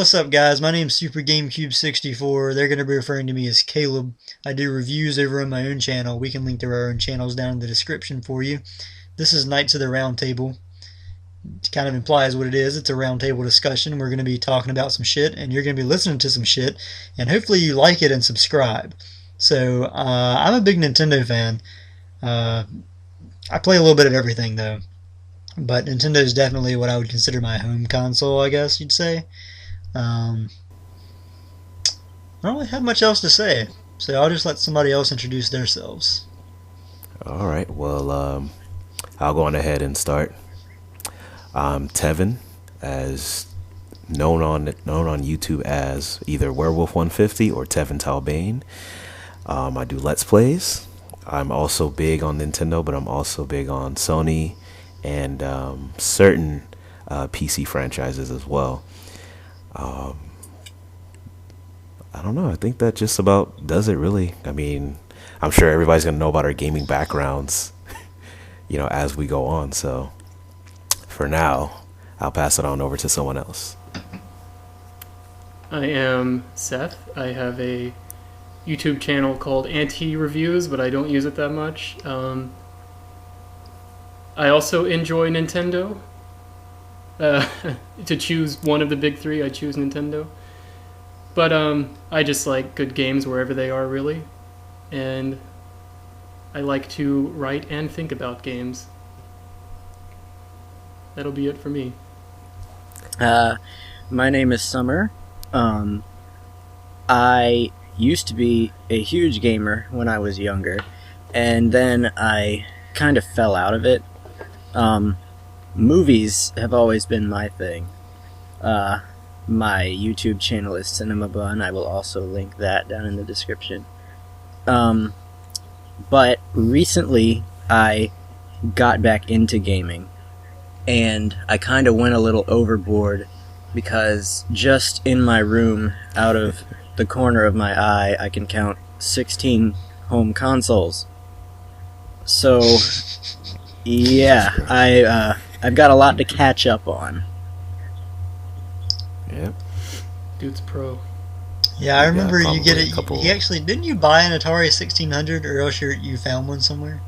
What's up, guys? My name's Super GameCube 64. They're going to be referring to me as Caleb. I do reviews over on my own channel. We can link to our own channels down in the description for you. This is Knights of the Round Table. It kind of implies what it is. It's a round table discussion. We're going to be talking about some shit, and you're going to be listening to some shit, and hopefully you like it and subscribe. So, I'm a big Nintendo fan. I play a little bit of everything, though. But Nintendo is definitely what I would consider my home console, I guess you'd say. I don't really have much else to say, so I'll just let somebody else introduce themselves. All right. Well, I'll go on ahead and start. I'm Tevin, as known on YouTube as either Werewolf 150 or Tevin Talbane. I do Let's Plays. I'm also big on Nintendo, but I'm also big on Sony and certain PC franchises as well. I don't know. I think that just about does it, really. I mean, I'm sure everybody's going to know about our gaming backgrounds, as we go on. So for now, I'll pass it on over to someone else. I am Seth. I have a YouTube channel called Anti-Reviews, but I don't use it that much. I also enjoy Nintendo. To choose one of the big three, I choose Nintendo. But I just like good games wherever they are, really. And I like to write and think about games. That'll be it for me. My name is Summer. I used to be a huge gamer when I was younger, and then I kind of fell out of it. Movies have always been my thing. My YouTube channel is cinemabun. I will also link that down in the description. But recently I got back into gaming, and I kind of went a little overboard because just in my room, out of the corner of my eye, I can count 16 home consoles. So, yeah, I've got a lot to catch up on. Yeah. Dude's pro. Yeah, I remember you get it. Couple... Didn't you buy an Atari 1600, or else you found one somewhere?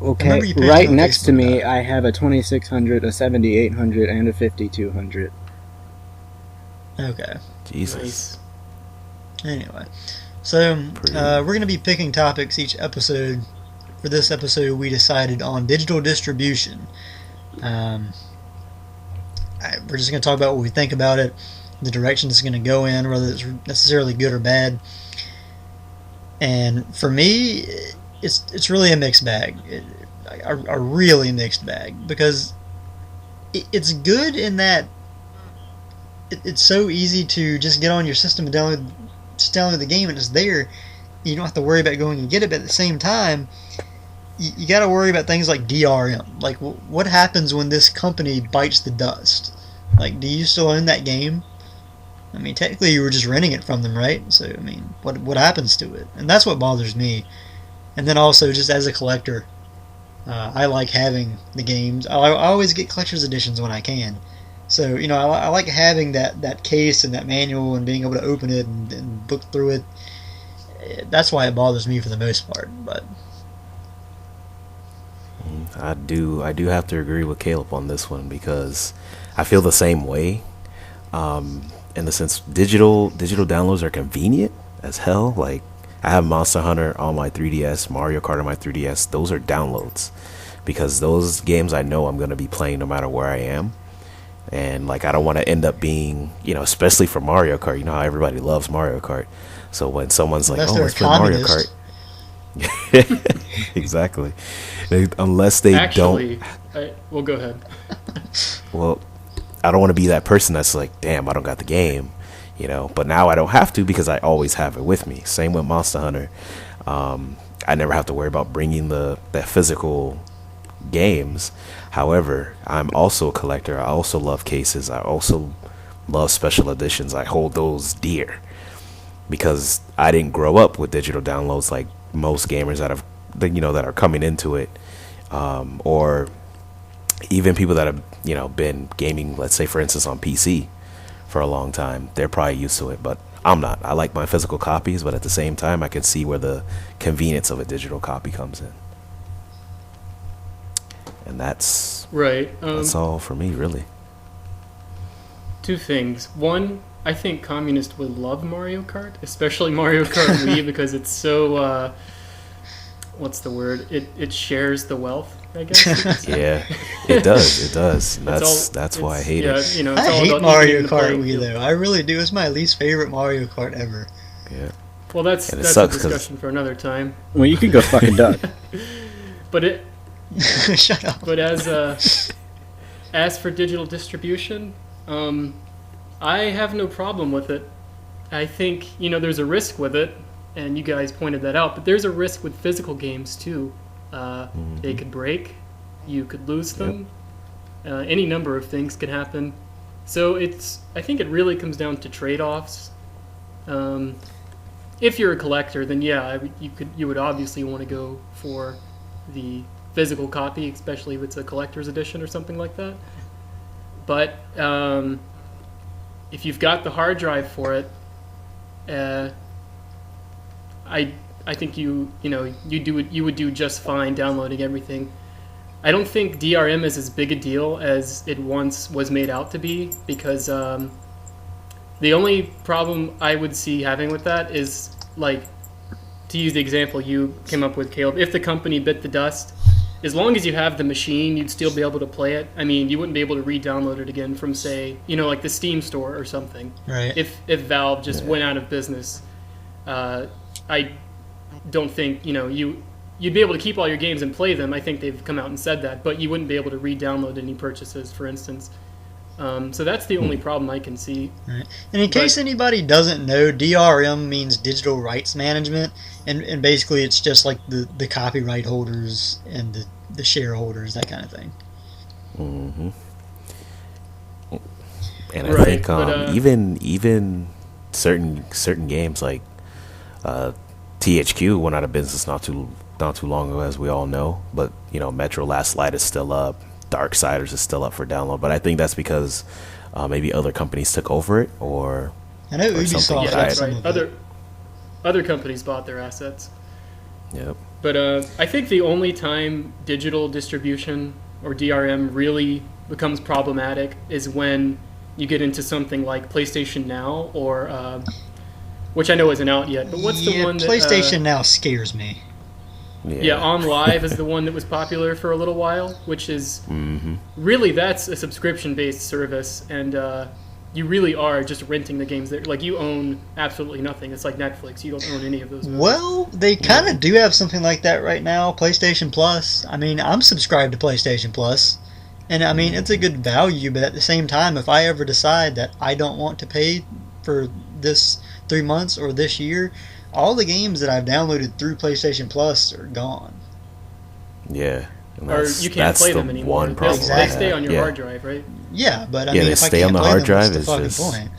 Okay, right next to me, I have a 2600, a 7800, and a 5200. Okay. Jesus. Nice. Anyway, so we're going to be picking topics each episode. For this episode, we decided on digital distribution. We're just going to talk about what we think about it, the direction it's going to go in, whether it's necessarily good or bad. And for me, it's really a mixed bag, a really mixed bag, because it's good in that it's so easy to just get on your system and download the game, and it's there. You don't have to worry about going and get it, but at the same time, you got to worry about things like DRM. Like, what happens when this company bites the dust? Like, do you still own that game? I mean, technically you were just renting it from them, right? So, I mean, what happens to it? And that's what bothers me. And then also, just as a collector, I like having the games. I always get collector's editions when I can. So, I like having that case and that manual and being able to open it and book through it. That's why it bothers me for the most part, but... I do have to agree with Caleb on this one, because I feel the same way. In the sense, digital downloads are convenient as hell. Like, I have Monster Hunter on my 3DS, Mario Kart on my 3DS. Those are downloads, because those games I know I'm going to be playing no matter where I am. And like, I don't want to end up being, especially for Mario Kart, how everybody loves Mario Kart. So when someone's like, "Oh, let's play Mario Kart," exactly. Unless they Actually, well, go ahead. Well, I don't want to be that person that's like, "Damn, I don't got the game," But now I don't have to, because I always have it with me. Same with Monster Hunter. I never have to worry about bringing that physical games. However, I'm also a collector. I also love cases. I also love special editions. I hold those dear, because I didn't grow up with digital downloads like most gamers that are coming into it, or even people that have been gaming, let's say for instance on PC for a long time. They're probably used to it, but I'm not. I like my physical copies, but at the same time, I can see where the convenience of a digital copy comes in. And that's Right. that's all for me, really. Two things. One, I think communists would love Mario Kart, especially Mario Kart Wii, because it's so, what's the word? It shares the wealth, I guess. Yeah, it does. It does. And It's that's all- why I it's- hate yeah, it. You know, it's I all hate about Mario evening the Kart playing Wii field. though. I really do. It's my least favorite Mario Kart ever. Yeah. Well, that's And it a sucks 'cause- discussion for another time. Well, you can go fuck a duck. But Shut up. But as for digital distribution, I have no problem with it. I think there's a risk with it, and you guys pointed that out. But there's a risk with physical games too. They could break, you could lose them. Any number of things could happen. So I think it really comes down to trade-offs. If you're a collector, then yeah, you would obviously want to go for the physical copy, especially if it's a collector's edition or something like that. But if you've got the hard drive for it, I think you would do just fine downloading everything. I don't think DRM is as big a deal as it once was made out to be, because the only problem I would see having with that is, like, to use the example you came up with, Caleb, if the company bit the dust, as long as you have the machine, you'd still be able to play it. I mean, you wouldn't be able to re-download it again from, say, like the Steam store or something. Right. If Valve just went out of business, I don't think, you'd be able to keep all your games and play them. I think they've come out and said that, but you wouldn't be able to re-download any purchases, for instance. So that's the only problem I can see. Right. And in case anybody doesn't know, DRM means digital rights management, and basically it's just like the copyright holders and the shareholders, that kind of thing. Mm-hmm. And I Right, think but, even certain games like THQ went out of business not too long ago, as we all know. But Metro Last Light is still up. Darksiders is still up for download, but I think that's because maybe other companies took over it, or I know Ubisoft Yeah, got that's some right. of it. Other companies bought their assets. Yep. But I think the only time digital distribution or DRM really becomes problematic is when you get into something like PlayStation Now, or which I know isn't out yet. But what's the one that PlayStation Now scares me. Yeah, On Live is the one that was popular for a little while, which is really, that's a subscription-based service, and you really are just renting the games there. Like, you own absolutely nothing. It's like Netflix. You don't own any of those movies. Well, they kind of do have something like that right now, PlayStation Plus. I mean, I'm subscribed to PlayStation Plus, and I mean, it's a good value, but at the same time, if I ever decide that I don't want to pay for this 3 months or this year, all the games that I've downloaded through PlayStation Plus are gone. Yeah. And Or you can't play them anymore. One problem. They stay on your Yeah. hard drive, right? Yeah, but I Yeah, mean, they if I stay can't on the play hard them, drive, what's the it's fucking just- point?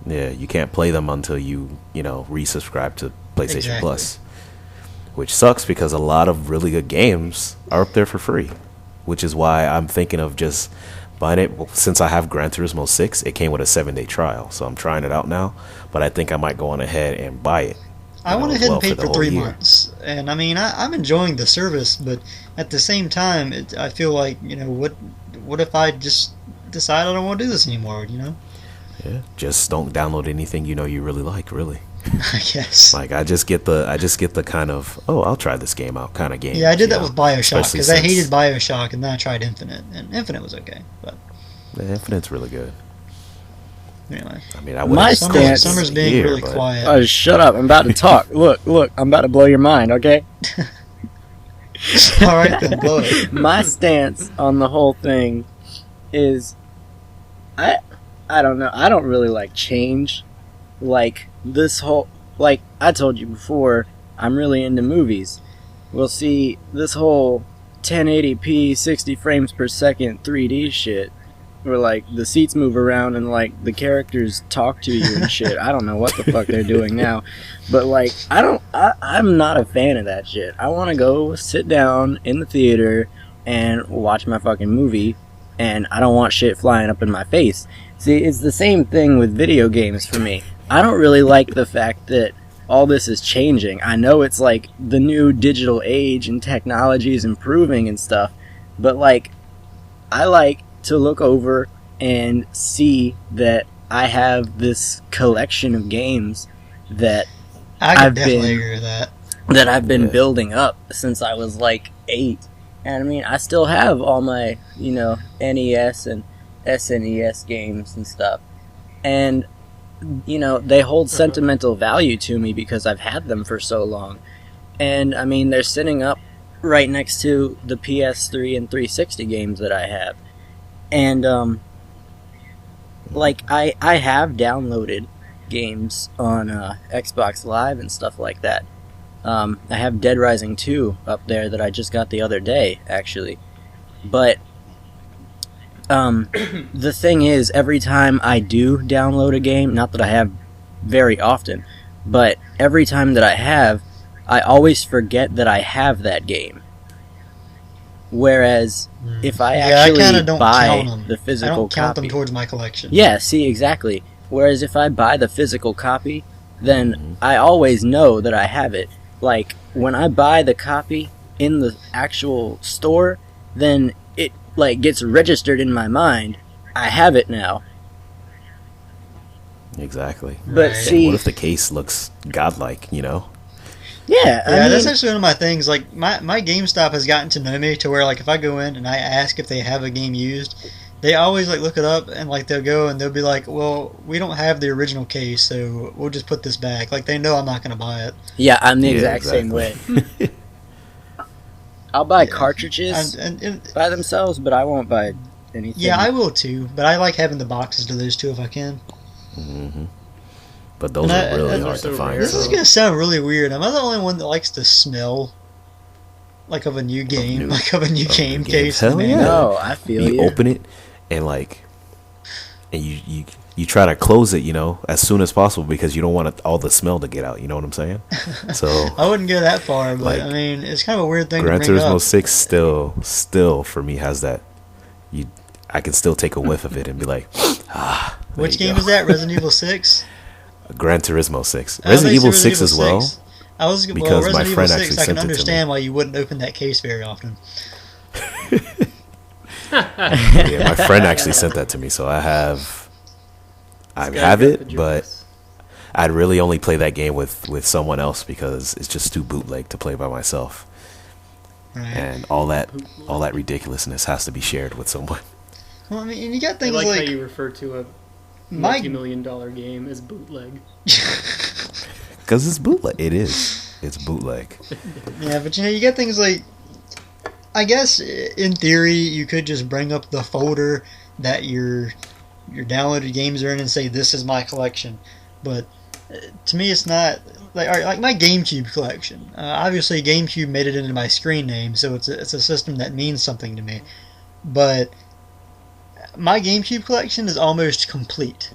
Yeah, you can't play them until you resubscribe to PlayStation Exactly. Plus, which sucks because a lot of really good games are up there for free, which is why I'm thinking of just buying it. Well, since I have Gran Turismo 6, it came with a 7-day trial, so I'm trying it out now, but I think I might go on ahead and buy it. I went ahead and paid the for whole 3 year. months, and I mean, I'm enjoying the service, but at the same time, I feel like, what if I just decide I don't want to do this anymore, Yeah, just don't download anything you really like, really. I guess. Like I just get the kind of, oh, I'll try this game out kind of game. Yeah, I did that with Bioshock, Especially because I since- hated Bioshock, and then I tried Infinite, and Infinite was okay, but Yeah, Infinite's really good. anyway. I mean, I My wouldn't stance- Summer's being here, really but- quiet. Oh, shut up. I'm about to talk. Look, I'm about to blow your mind, okay? Alright then, blow it. My stance on the whole thing is I don't know. I don't really like change. Like this whole, like I told you before, I'm really into movies. Well, see, this whole 1080p 60 frames per second 3D shit, where like the seats move around and like the characters talk to you and shit. I don't know what the fuck they're doing now, but like I'm not a fan of that shit. I want to go sit down in the theater and watch my fucking movie and I don't want shit flying up in my face. See, it's the same thing with video games for me. I don't really like the fact that all this is changing. I know it's like the new digital age and technology is improving and stuff, but like, I like to look over and see that I have this collection of games that I definitely agree with that. I've been building up since I was like 8. And I mean, I still have all my, NES and SNES games and stuff. And, they hold sentimental value to me because I've had them for so long. And, I mean, they're sitting up right next to the PS3 and 360 games that I have. And, I have downloaded games on Xbox Live and stuff like that. I have Dead Rising 2 up there that I just got the other day, actually. But the thing is, every time I do download a game, not that I have very often, but every time that I always forget that I have that game. Whereas if I actually buy the physical I don't count copy, them towards my collection. yeah, see, exactly. Whereas if I buy the physical copy, then I always know that I have it. Like, when I buy the copy in the actual store, then it, gets registered in my mind. I have it now. Exactly. But see... what if the case looks godlike, Yeah, I mean, that's actually one of my things. Like, my GameStop has gotten to know me to where, like, if I go in and I ask if they have a game used, they always, look it up, and, they'll go and they'll be like, well, we don't have the original case, so we'll just put this back. Like, they know I'm not going to buy it. Yeah, I'm the exact same way. I'll buy cartridges by themselves, but I won't buy anything. Yeah, I will too, but I like having the boxes to those two if I can. Mm-hmm. But those are really hard to find. This is going to sound really weird. Am I the only one that likes the smell, of a new game, of a new game case? Hell yeah. No, I feel you open it, and you try to close it, as soon as possible because you don't want all the smell to get out. You know what I'm saying? So I wouldn't go that far, but I mean, it's kind of a weird thing. Gran to bring Turismo up. 6 still for me has that. I can still take a whiff of it and be like, ah. Which game is that? Resident Evil 6. Gran Turismo 6. Resident Evil 6 as well. Because my Resident friend Evil 6, actually I can sent it to understand me. why you wouldn't open that case very often. Yeah, my friend actually sent that to me, so I have it, but I'd really only play that game with someone else because it's just too bootleg to play by myself. Right. And all that ridiculousness has to be shared with someone. Well, I mean, and you got I things like how you refer to a multi-million-dollar game as bootleg. Because it's bootleg. It is. It's bootleg. Yeah, but you got things like, I guess in theory you could just bring up the folder that your downloaded games are in and say this is my collection, but to me it's not like my GameCube collection. Obviously GameCube made it into my screen name, so it's a system that means something to me. But my GameCube collection is almost complete.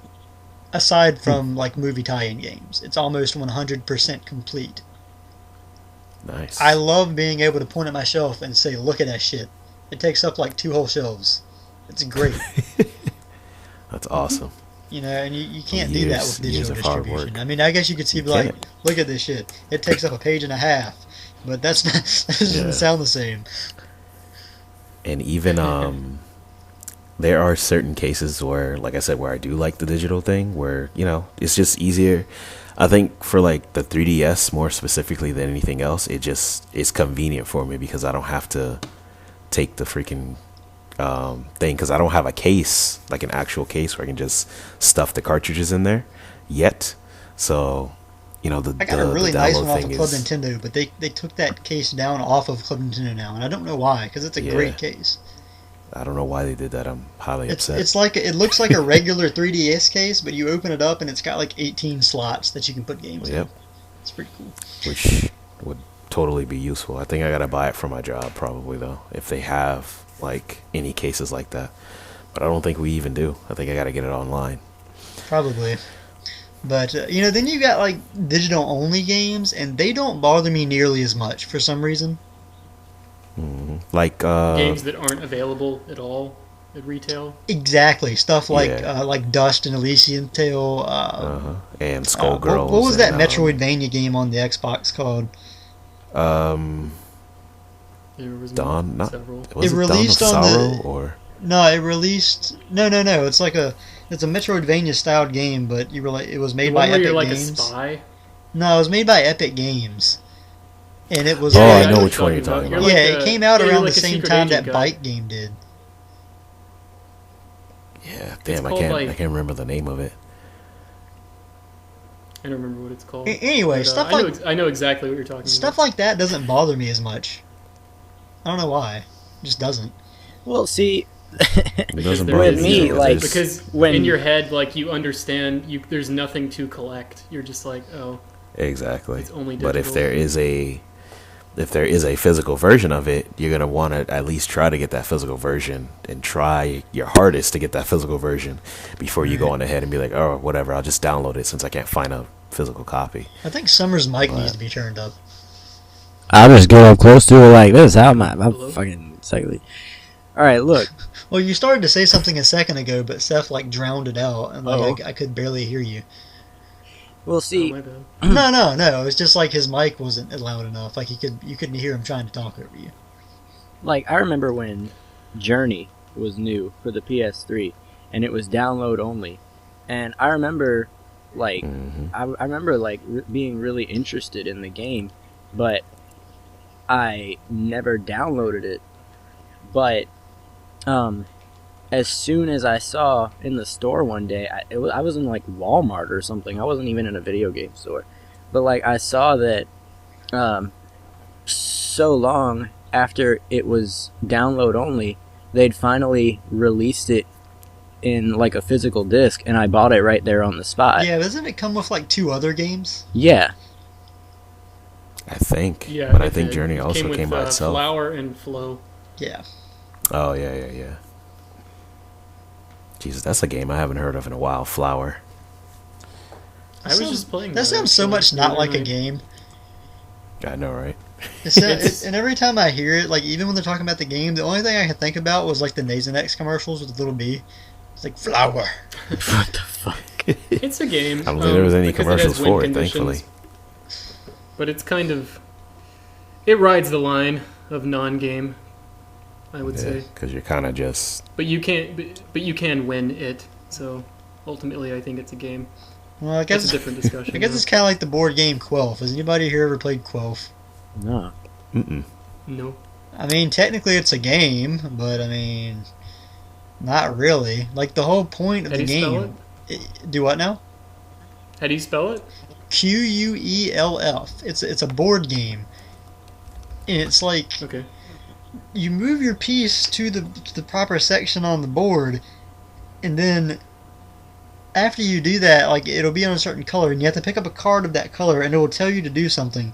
Aside from movie tie-in games, it's almost 100% complete. Nice. I love being able to point at my shelf and say, "Look at that shit." It takes up 2 whole shelves. It's great. That's awesome. And you can't do that with digital distribution. I mean, I guess you could see, look at this shit. It takes up a page and a half, but that doesn't sound the same. And even there are certain cases where, like I said, where I do like the digital thing, where it's just easier. I think for the 3DS more specifically than anything else, it's convenient for me because I don't have to take the freaking thing because I don't have a case, an actual case where I can just stuff the cartridges in there yet. So I got a really nice one off of Club Nintendo, but they took that case down off of Club Nintendo now, and I don't know why because it's a great case. I don't know why they did that. I'm highly upset. It looks like a regular 3DS case, but you open it up and it's got 18 slots that you can put games in. It's pretty cool. Which would totally be useful. I think I gotta buy it for my job probably though, if they have any cases like that. But I don't think we even do. I think I gotta get it online. Probably. But then you got digital only games, and they don't bother me nearly as much for some reason. Mm-hmm. Games that aren't available at all. at retail. Exactly, stuff like Yeah. like Dust and Elysian Tale. And What Skullgirls. was that and, Metroidvania game on the Xbox called? There was Dawn? Not several. was It it Dawn of released on Sorrow the- or No, it released. No. It's like it's a Metroidvania styled game, but it was The made one by where Epic you're like Games. a spy. No, it was made by Epic Games, and it was Oh, like, I know what which one you're talking about. You're yeah, like it came out you're around like the a same secret time agent that guy. Bike Game did. yeah, damn, I called, can't like- I can't remember the name of it. I don't remember what it's called. Anyway, But, stuff I know, like I know exactly what you're talking stuff about. like that doesn't bother me as much. I don't know why. It just doesn't. Well, see, It doesn't there bother With is- me, either, like, there's- Because when- in your head, like you understand, there's nothing to collect. You're just like, oh, exactly. it's only But if digital. there is a physical version of it, you're gonna want to at least try to get that physical version and try your hardest to get that physical version before you go on ahead and be like, oh, whatever, I'll just download it since I can't find a physical copy. I think Summer's mic But- needs to be turned up. I'll just get up close to it like this. How am I? I'm Hello? fucking psychically. All right, look. Well, you started to say something a second ago, but Seth like drowned it out, and like Oh. I could barely hear you. We'll oh see. my bad. No. It was just like his mic wasn't loud enough. Like you couldn't hear him trying to talk over you. Like, I remember when Journey was new for the PS3, and it was download only. And I remember, like, Hmm. I remember like being really interested in the game, but I never downloaded it. But as soon as I saw in the store one day, I was in like Walmart or something. I wasn't even in a video game store, but like I saw that so long after it was download only, they'd finally released it in like a physical disc, and I bought it right there on the spot. Yeah, doesn't it come with like 2 other games? Yeah. I think. Yeah, But I it think did. Journey It also with, came by itself. Flower and Flow. Yeah. Oh yeah. Jesus, that's a game I haven't heard of in a while. Flower. I was just playing That sounds so much actually, not the like other a night. game. I know, right? And every time I hear it, like even when they're talking about the game, the only thing I could think about was like the Nasonex commercials with the little B. It's like flower. What the fuck? It's a game. I don't think there was any because it has commercials win for it, conditions, thankfully. But it's kind of... It rides the line of non-game, I would say. Because you're kind of just But you can't. But you can win it. So ultimately, I think it's a game. Well, I That's guess a different discussion. I guess though. it's kind of like the board game Quelf. Has anybody here ever played Quelf? No. No. I mean, technically it's a game, but I mean, not really. Like the whole point of How the do you spell game. Do what now? How do you spell it? QUELF. It's a board game, and it's like Okay. you move your piece to the proper section on the board, and then after you do that, like it'll be on a certain color, and you have to pick up a card of that color, and it will tell you to do something.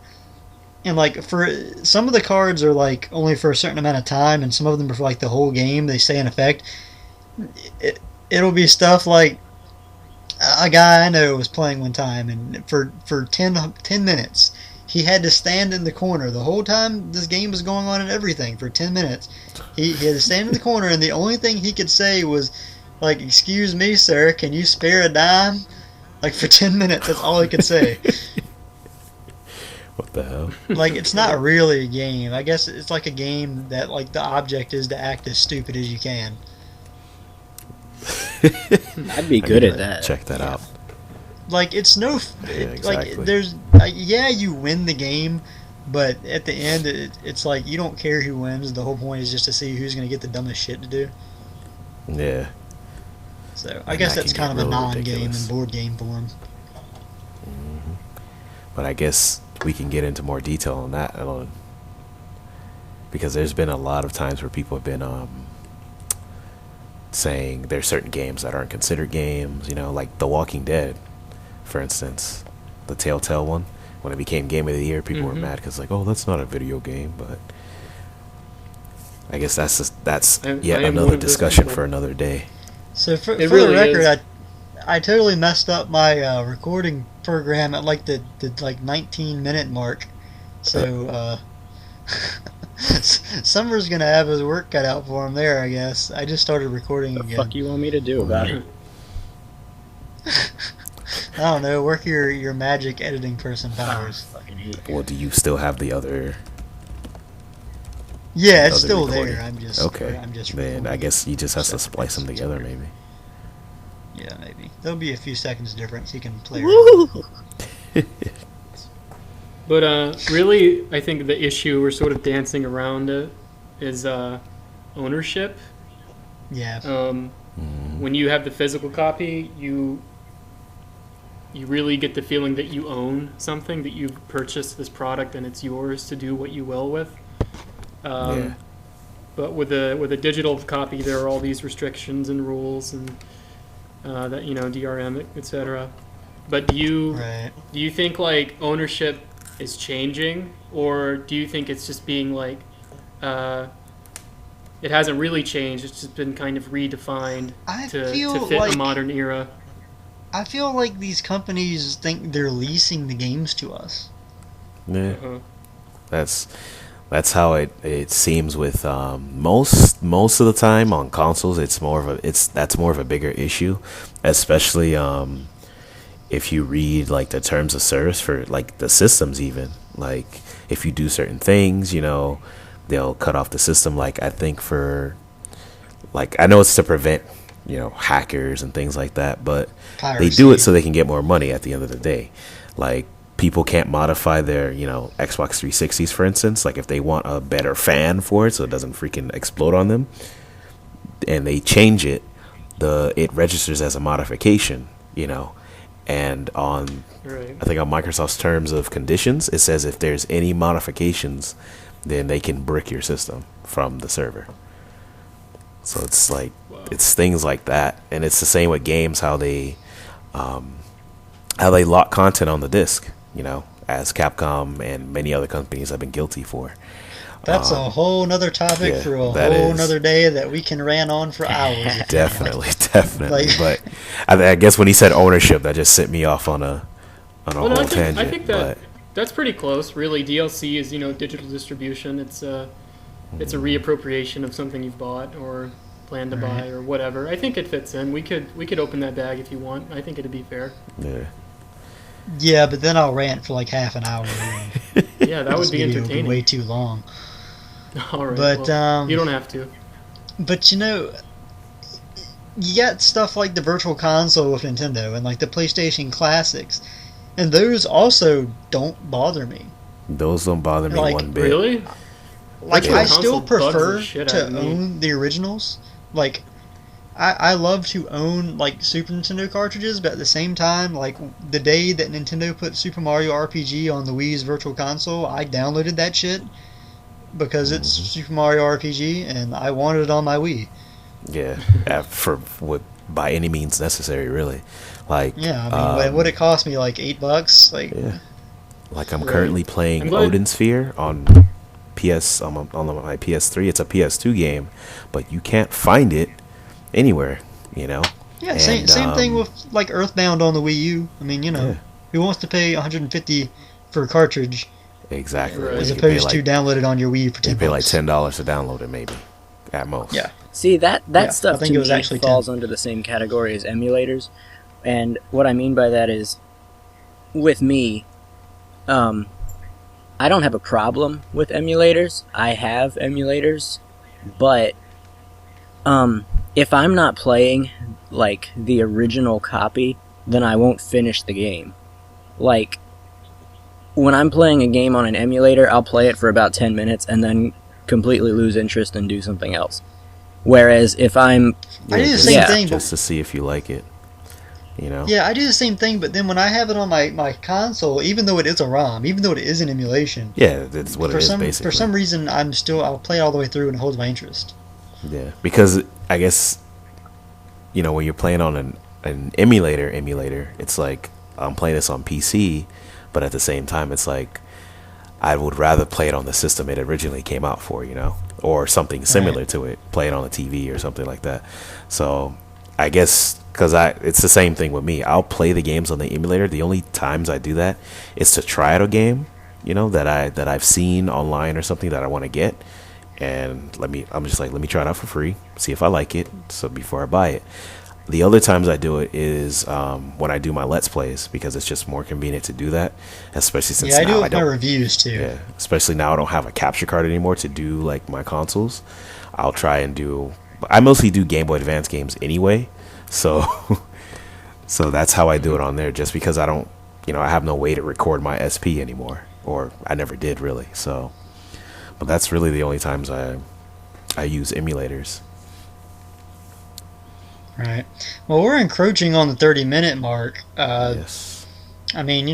And like for some of the cards are like only for a certain amount of time, and some of them are for like the whole game. They stay in effect. It'll be stuff like a guy I know was playing one time, and for 10 minutes he had to stand in the corner the whole time this game was going on and everything for 10 minutes. He had to stand in the corner, and the only thing he could say was like, "Excuse me, sir, can you spare a dime?" Like for 10 minutes, that's all he could say. what the hell? Like it's not really a game. I guess it's like a game that like the object is to act as stupid as you can. I'd be good at that. Check that out. Like it's no, exactly. like there's yeah, you win the game, but at the end it's like you don't care who wins. The whole point is just to see who's gonna get the dumbest shit to do. Yeah. So I And guess that that's can kind get of a real non-game ridiculous. in board game form. But I guess we can get into more detail on that alone. Because there's been a lot of times where people have been saying there's certain games that aren't considered games, you know, like The Walking Dead, for instance. The Telltale one. When it became Game of the Year, people were mad because, like, oh, that's not a video game. But I guess that's I yet am one another of those discussion people. for another day. So for It the really record, is. I totally messed up my recording program at like the like 19-minute mark. So Summer's gonna have his work cut out for him there, I guess. I just started recording The again. fuck you want me to do about it? I don't know. Work your magic editing person powers. Fucking hate it. Well, do you still have the other? Yeah, it's other still recording? there. I'm just Then I recording guess he just has to separate splice them bits. together, maybe. Yeah, maybe there'll be a few seconds difference. He can play. Woo! But really, I think the issue we're sort of dancing around it is ownership. Yeah. When you have the physical copy, you really get the feeling that you own something, that you've purchased this product and it's yours to do what you will with. Yeah. But with a digital copy, there are all these restrictions and rules and that DRM, etc. But do you think like ownership is changing, or do you think it's just being like it hasn't really changed? It's just been kind of redefined to fit a modern era. I feel like these companies think they're leasing the games to us. Yeah. That's how it seems with most of the time on consoles. That's more of a bigger issue, especially if you read like the terms of service for like the systems. Even like if you do certain things, they'll cut off the system. Like I think for like I know it's to prevent hackers and things like that, but Piracy. they do it so they can get more money at the end of the day. Like people can't modify their Xbox 360s, for instance. Like if they want a better fan for it so it doesn't freaking explode on them, and they change it, it registers as a modification, and on Right. I think on Microsoft's terms of conditions, it says if there's any modifications, then they can brick your system from the server. So it's like it's things like that, and it's the same with games, how they lock content on the disc, as Capcom and many other companies have been guilty for. That's a whole nother topic yeah, for a that whole is. nother day that we can rant on for hours. if you like. Definitely. Like- But I guess when he said ownership, that just sent me off on a Well, whole I tangent. think that's pretty close. Really, DLC is digital distribution. It's a reappropriation of something you've bought or plan to buy or whatever. I think it fits in. We could open that bag if you want. I think it'd be fair. Yeah. Yeah, but then I'll rant for like half an hour. Yeah, that would This be video will entertaining. way too long. All right, But, well, you don't have to. But you got stuff like the Virtual Console with Nintendo and like the PlayStation Classics, and those also don't bother me. Those don't bother me Like, one bit. Really? Like Virtual I still Console bugs prefer the shit to out of me. own the originals. Like I love to own like Super Nintendo cartridges, but at the same time, like the day that Nintendo put Super Mario RPG on the Wii's Virtual Console, I downloaded that shit because it's Super Mario RPG and I wanted it on my Wii. Yeah, by any means necessary, really. Like Yeah, I mean, what it cost me like $8. Like, yeah. Like I'm Right. currently playing I'm glad- Odin Sphere on PS on my PS3. It's a PS2 game, but you can't find it anywhere. yeah, And, same thing with like Earthbound on the Wii U. I mean, Yeah. who wants to pay $150 for a cartridge Exactly. Right. When as you can pay opposed to download it on your Wii for you 10 pay like bucks? $10 to download it, maybe at most. Yeah. See, that Yeah, I stuff think to it was me actually falls under the same category as emulators. And what I mean by that is, with me, I don't have a problem with emulators. I have emulators, but if I'm not playing like the original copy, then I won't finish the game. Like when I'm playing a game on an emulator, I'll play it for about 10 minutes and then completely lose interest and do something else. Whereas if I'm I do the just- same Yeah. thing, but just to see if you like it. yeah, I do the same thing, but then when I have it on my console, even though it is a ROM, even though it is an emulation, Yeah, that's what it is basically. for some reason I'll play it all the way through and it holds my interest. Yeah, because I guess when you're playing on an emulator, it's like I'm playing this on PC, but at the same time, it's like I would rather play it on the system it originally came out for, or something similar to it, play it on a TV or something like that. So I guess because it's the same thing with me. I'll play the games on the emulator. The only times I do that is to try out a game, that I've seen online or something that I want to get, and I'm just like, let me try it out for free, see if I like it, so before I buy it. The other times I do it is when I do my Let's Plays, because it's just more convenient to do that, especially since I now do it I with my don't. reviews too. Yeah, especially now I don't have a capture card anymore to do like my consoles. I'll try and do. I mostly do Game Boy Advance games anyway, so so that's how I do it on there. Just because I don't, I have no way to record my SP anymore, or I never did really. So, but that's really the only times I use emulators. Right. Well, we're encroaching on the 30-minute mark. Yes. I mean,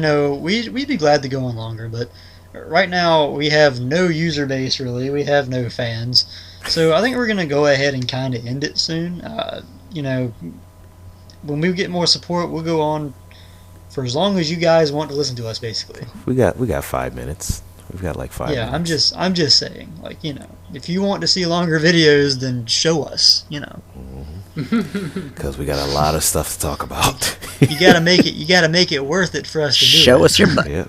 we'd be glad to go on longer, but right now we have no user base really. We have no fans, so I think we're gonna go ahead and kind of end it soon. When we get more support, we'll go on for as long as you guys want to listen to us. Basically, We got 5 minutes. We've got like 5 yeah. minutes. I'm just saying, like, if you want to see longer videos, then show us. Because we got a lot of stuff to talk about. You gotta make it. You gotta make it worth it for us to do Show it. us your butt. Yeah,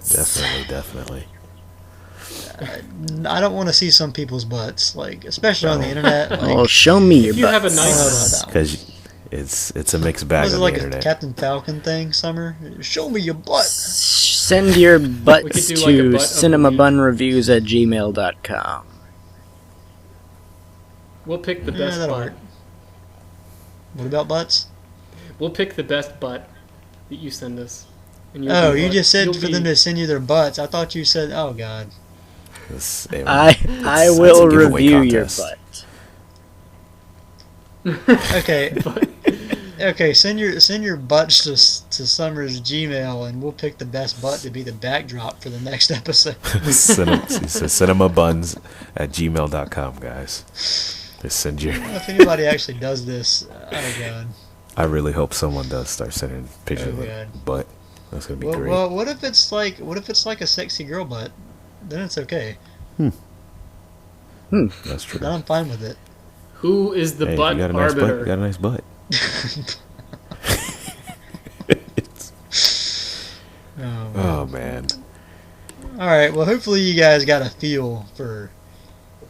definitely. I don't want to see some people's butts, like especially on the internet. Like, Oh, show me your If you have a butt. nice, Because it's a mixed bag was it on like the a internet. Captain Falcon thing, Summer? Show me your butt. Send your We butts could do, like, a to butt of the cinemabunreviews@gmail.com. we'll pick the Yeah, best that'll butt. work. What about butts? We'll pick the best butt that you send us. And you'll Oh, be you butt- just said you'll for be- them to send you their butts. I thought you said, oh god. I it's will a giveaway review your contest. butt. Okay, okay. Send your butts to Summer's Gmail, and we'll pick the best butt to be the backdrop for the next episode. cinemabuns@gmail.com, guys. Just send your. If anybody actually does this, oh god. I really hope someone does start sending pictures Oh, of God. butt. That's gonna be Well, great. well, what if it's like a sexy girl butt? Then it's okay. That's true. Then I'm fine with it. Who is the Hey, if butt you got a nice butt. arbiter? You got a nice butt. Oh man. All right. Well, hopefully you guys got a feel for,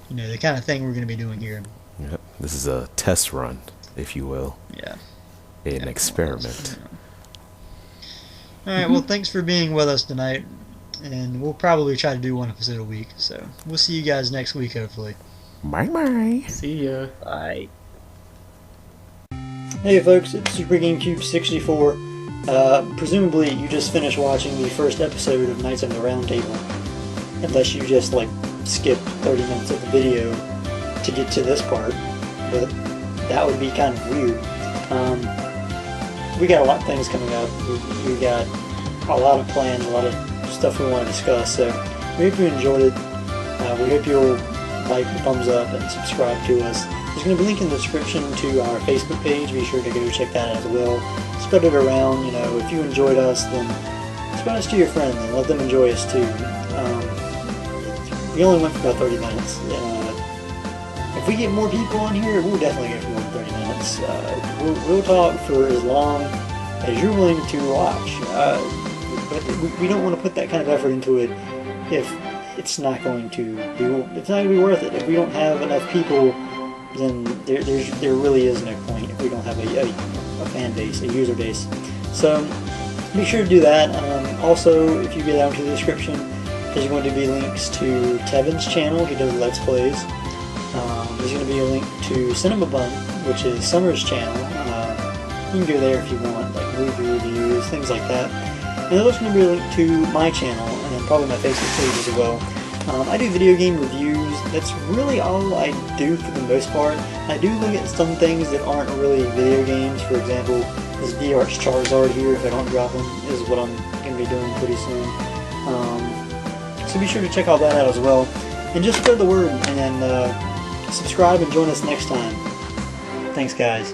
the kind of thing we're going to be doing here. Yep. This is a test run, if you will, Yeah. an experiment. All right. Well, thanks for being with us tonight, and we'll probably try to do one episode a week. So we'll see you guys next week, hopefully. Bye bye. See ya. Bye. Hey, folks. It's Super GameCube 64. Presumably, you just finished watching the first episode of Knights of the Round Table, unless you just skipped 30 minutes of the video to get to this part. But that would be kind of weird. We got a lot of things coming up. We got a lot of plans, a lot of stuff we want to discuss. So we hope you enjoyed it. We hope you'll like, thumbs up, and subscribe to us. There's going to be a link in the description to our Facebook page. Be sure to go check that out as well. Spread it around. If you enjoyed us, then spread us to your friends and let them enjoy us too. We only went for about 30 minutes. If we get more people on here, we'll definitely go for more than 30 minutes. We'll talk for as long as you're willing to watch. But we don't want to put that kind of effort into it if it's not going to be worth it. If we don't have enough people, then there really is no point if we don't have a fan base, a user base. So be sure to do that. Also, if you get down to the description, there's going to be links to Tevin's channel. He does Let's Plays. There's going to be a link to CinemaBun, which is Summer's channel. You can go there if you want, like movie reviews, things like that. And there's going to be a link to my channel, and then probably my Facebook page as well. I do video game reviews. That's really all I do for the most part. I do look at some things that aren't really video games. For example, this D-Arch Charizard here, if I don't drop him, is what I'm going to be doing pretty soon. So be sure to check all that out as well. And just spread the word, and subscribe and join us next time. Thanks, guys.